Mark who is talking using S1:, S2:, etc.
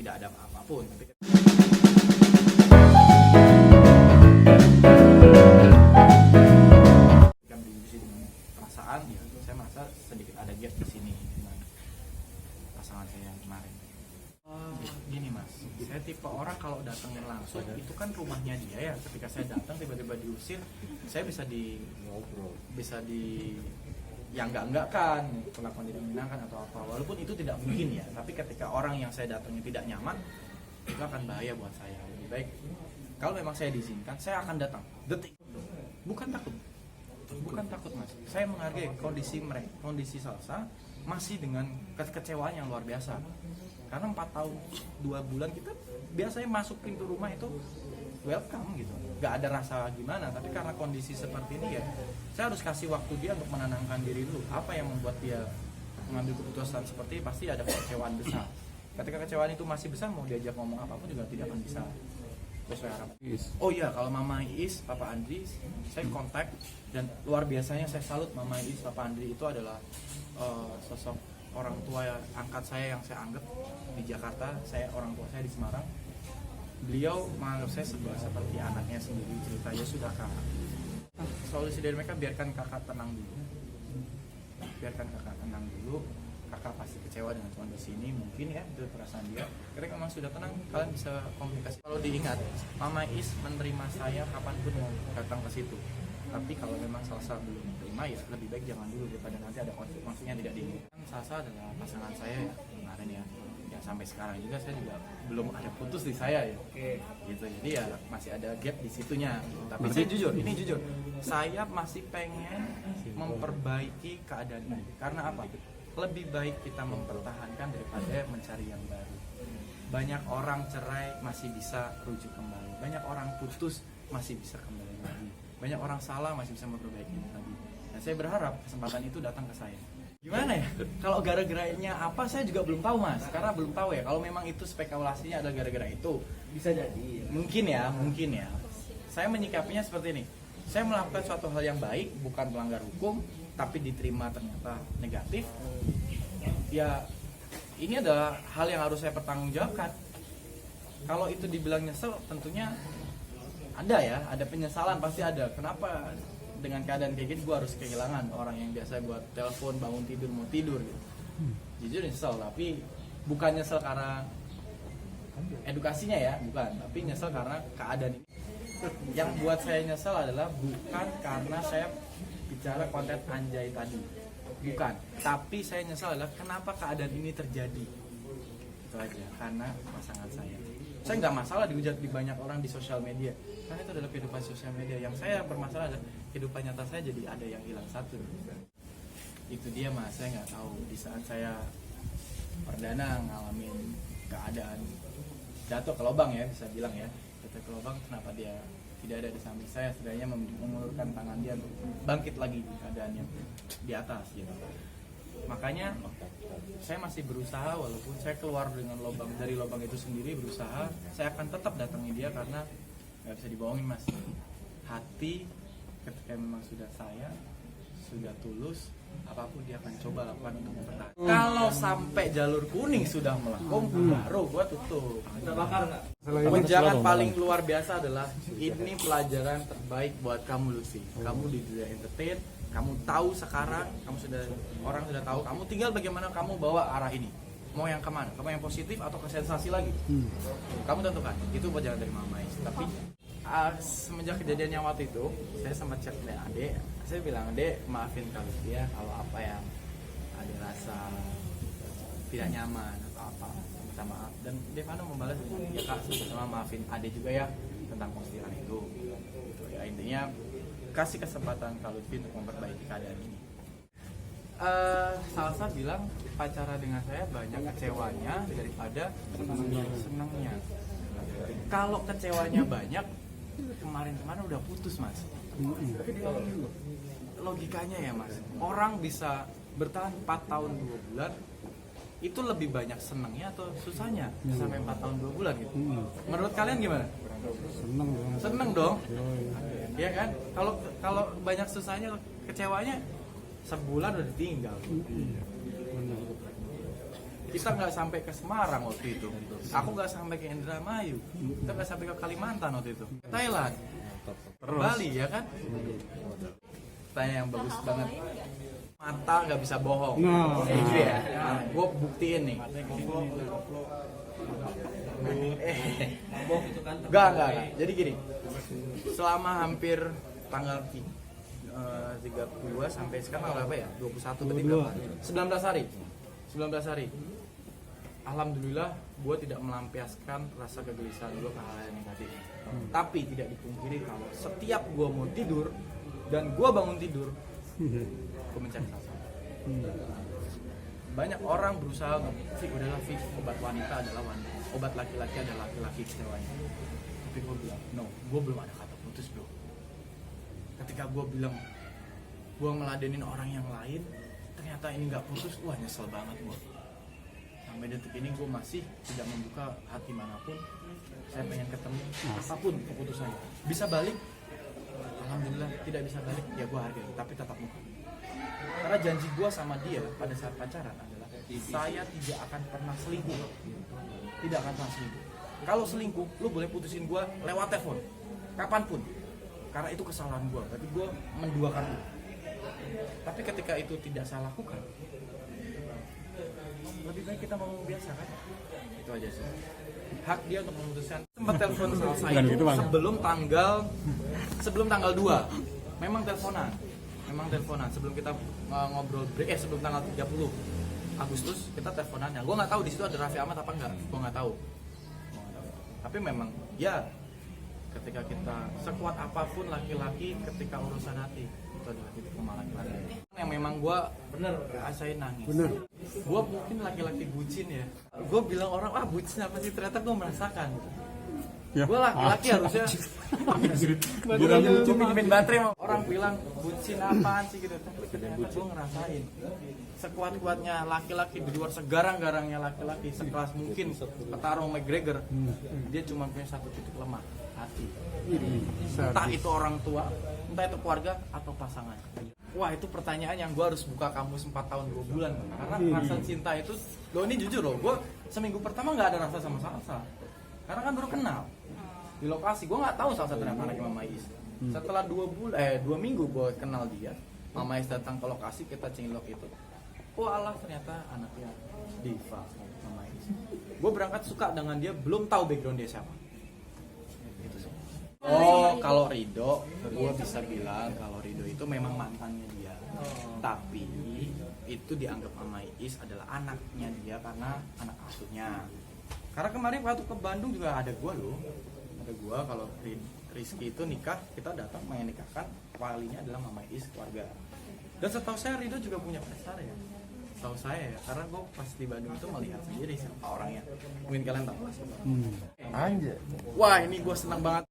S1: tidak ada apapun. Tapi ketika berdiskusi dengan perasaan, ya saya merasa sedikit ada gap di sini dengan pasangan saya yang kemarin. Gini mas, saya tipe orang kalau datangin langsung itu kan rumahnya dia ya. Ketika saya datang tiba-tiba diusir, saya bisa di yang enggak kan perlakuan tidak menyenangkan atau apa, walaupun itu tidak mungkin ya. Tapi ketika orang yang saya datangi tidak nyaman, itu akan bahaya buat saya. Lebih baik kalau memang saya diizinkan, saya akan datang detik, bukan takut mas. Saya menghargai kondisi Salsa masih dengan kekecewaan yang luar biasa. Karena 4 tahun 2 bulan kita biasanya masuk pintu rumah itu welcome gitu, nggak ada rasa gimana. Tapi karena kondisi seperti ini ya, saya harus kasih waktu dia untuk menenangkan diri dulu. Apa yang membuat dia mengambil keputusan seperti ini? Pasti ada kekecewaan besar. Ketika kekecewaan itu masih besar, mau diajak ngomong apapun juga tidak akan bisa sesuai harapan. Oh iya, kalau Mama Iis, Papa Andri, saya kontak dan luar biasanya saya salut Mama Iis, Papa Andri itu adalah sosok orang tua angkat saya yang saya anggap di Jakarta. Orang tua saya di Semarang. Beliau menganggap saya seperti anaknya sendiri. Ceritanya sudah kakak. Solusi dari mereka, biarkan kakak tenang dulu. Kakak pasti kecewa dengan kondisi ini, mungkin ya, itu perasaan dia. Ketika memang sudah tenang, kalian bisa komunikasi. Kalau diingat, Mama Is menerima saya kapanpun mau datang ke situ. Tapi kalau memang Salsa belum menerima, ya lebih baik jangan dulu daripada nanti ada konflik yang tidak diinginkan. Salsa adalah pasangan saya ya kemarin ya. Ya sampai sekarang juga saya juga belum ada putus di saya ya. Gitu. Jadi ya masih ada gap di situnya. Tapi saya jujur, saya masih pengen memperbaiki keadaan ini. Karena apa? Lebih baik kita mempertahankan daripada mencari yang baru. Banyak orang cerai masih bisa rujuk kembali. Banyak orang putus masih bisa kembali lagi. Banyak orang salah masih bisa memperbaiki lagi. Dan saya berharap kesempatan itu datang ke saya. Gimana ya? Kalau gara-garanya apa saya juga belum tahu mas. Karena belum tahu ya. Kalau memang itu spekulasinya ada gara-gara itu, bisa jadi. Mungkin ya. Saya menyikapinya seperti ini. Saya melakukan suatu hal yang baik, bukan melanggar hukum, tapi diterima ternyata negatif. Ya, ini adalah hal yang harus saya pertanggungjawabkan. Kalau itu dibilang nyesel, tentunya ada penyesalan, pasti ada. Kenapa dengan keadaan kayak gini gue harus kehilangan orang yang biasa gue telepon bangun tidur mau tidur gitu. Jujur nyesel, tapi bukan nyesel karena edukasinya ya, bukan, tapi nyesel karena keadaan ini. Yang buat saya nyesel adalah bukan karena saya bicara konten anjay tadi, bukan, tapi saya nyesel adalah kenapa keadaan ini terjadi. Itu aja, karena pasangan saya nggak masalah dihujat di banyak orang di sosial media, karena itu adalah kehidupan sosial media. Yang saya bermasalah adalah kehidupan nyata saya jadi ada yang hilang satu. Itu dia mas, saya nggak tahu di saat saya perdana ngalamin keadaan jatuh ke lubang ya, bisa bilang ya, jatuh ke lubang, kenapa dia tidak ada di samping saya, setidaknya mengulurkan tangan dia untuk bangkit lagi di keadaan yang di atas gitu. Makanya saya masih berusaha, walaupun saya keluar dari lubang itu sendiri, berusaha saya akan tetap datangi dia karena nggak bisa dibohongin mas. Hati ketika memang sudah sayang, sudah tulus, apapun dia akan coba lakukan untuk mempertahankan. Kalau sampai jalur kuning sudah melengkung, baru gua tutup. Kita bakar nggak? Jangan paling luar biasa adalah ini pelajaran terbaik buat kamu Lucy. Kamu di dunia entertain, kamu tahu sekarang, orang sudah tahu. Kamu tinggal bagaimana kamu bawa arah ini. Mau yang kemana? Kamu yang positif atau ke sensasi lagi? Kamu tentukan. Itu pelajaran dari Mama Is. Tapi semenjak kejadian yang waktu itu, saya sempat chat dengan adek. Saya bilang, adek maafin kalau dia kalau apa yang ada rasa tidak nyaman atau apa, minta maaf. Dan Devano membalas, ya kak, sama maafin adek juga ya tentang postingan itu. Gitu ya, intinya kasih kesempatan Kak Lutfi untuk memperbaiki keadaan ini. Salsa bilang pacaran dengan saya banyak kecewanya daripada senangnya. Kalau kecewanya banyak, kemarin-kemarin udah putus mas. Logikanya ya mas, orang bisa bertahan 4 tahun 2 bulan, itu lebih banyak senangnya atau susahnya sampai 4 tahun 2 bulan gitu. Menurut kalian gimana? Seneng dong. Iya kan? Kalau banyak susahnya, kecewanya sebulan udah ditinggal. Kita nggak sampai ke Semarang waktu itu. Aku nggak sampai ke Indramayu. Kita nggak sampai ke Kalimantan waktu itu. Ke Thailand. Ke Bali ya kan? Tanya yang bagus banget. Mata nggak bisa bohong. Gitu ya. Nah, gue buktiin nih. Enggak. Jadi gini. Selama hampir tanggal 32 sampai sekarang berapa ya? 21 berarti berapa? 19 hari. 19 hari. Alhamdulillah gue tidak melampiaskan rasa kegelisahan gue ke hal yang negatif. Tapi tidak dipungkiri kalau setiap gue mau tidur dan gue bangun tidur, gue mencari sasar. Banyak orang berusaha udahlah fix obat wanita adalah wanita, obat laki-laki adalah laki-laki kecewanya. Tapi gue bilang no, gue belum ada kata putus bro. Ketika gue bilang gue ngeladenin orang yang lain, ternyata ini nggak putus, wah nyesel banget gue. Sampai detik ini gue masih tidak membuka hati manapun. Saya pengen ketemu apapun keputusannya. Bisa balik, alhamdulillah. Tidak bisa balik, ya gue hargai, tapi tetap muka. Karena janji gue sama dia pada saat pacaran adalah saya tidak akan pernah selingkuh. Tidak akan pernah selingkuh. Kalau selingkuh, lu boleh putusin gue lewat telepon, kapanpun. Karena itu kesalahan gue, berarti gue menduakan lu. Tapi ketika itu tidak saya lakukan, lebih baik kita ngomong biasa kan? Itu aja sih. Hak dia untuk memutuskan. Sempat telepon sama saya itu sebelum tanggal 2. Memang teleponan sebelum kita ngobrol break, sebelum tanggal 30 Agustus kita teleponan. Yang gue nggak tahu di situ ada Raffi Ahmad apa enggak, gue nggak tahu. Tapi memang ya ketika kita sekuat apapun laki-laki ketika urusan hati itu adalah titik lemah laki-laki. Yang memang gue rasain nangis. Gue mungkin laki-laki bucin ya. Gue bilang orang bucin apa sih, ternyata gue merasakan. Ya. Gue laki-laki harusnya bucin pinjemin baterai. Orang bilang bucin apaan sih gitu. Tapi ternyata gue ngerasain sekuat-kuatnya laki-laki di luar segarang-garangnya laki-laki sekelas mungkin petarung McGregor, dia cuma punya satu titik lemah, hati. Entah itu orang tua, entah itu keluarga atau pasangan. Wah, itu pertanyaan yang gue harus buka kamus 4 tahun 2 bulan. Karena rasa cinta itu, lo ini jujur loh, gue seminggu pertama nggak ada rasa sama Salsa. Karena kan baru kenal di lokasi, gue nggak tahu Salsa ternyata anaknya Mama Is. Setelah 2 minggu gue kenal dia, Mama Is datang ke lokasi, kita cinlok itu. Oh Allah, ternyata anaknya Diva, Mama Is. Gue berangkat suka dengan dia, belum tahu background dia siapa. Oh, kalau Rido, gue bisa bilang kalau Rido itu memang mantannya dia. Tapi itu dianggap Mama Is adalah anaknya dia karena anak asuhnya. Karena kemarin waktu ke Bandung juga ada gue loh. Ada gue kalau Rizky itu nikah, kita datang menikahkan, walinya adalah Mama Is keluarga. Dan setahu saya Rido juga punya pacar ya. Setahu saya ya, karena gue pas di Bandung itu melihat sendiri siapa orangnya. Mungkin kalian tahu lah siapa. Anjir. Wah, ini gue senang banget.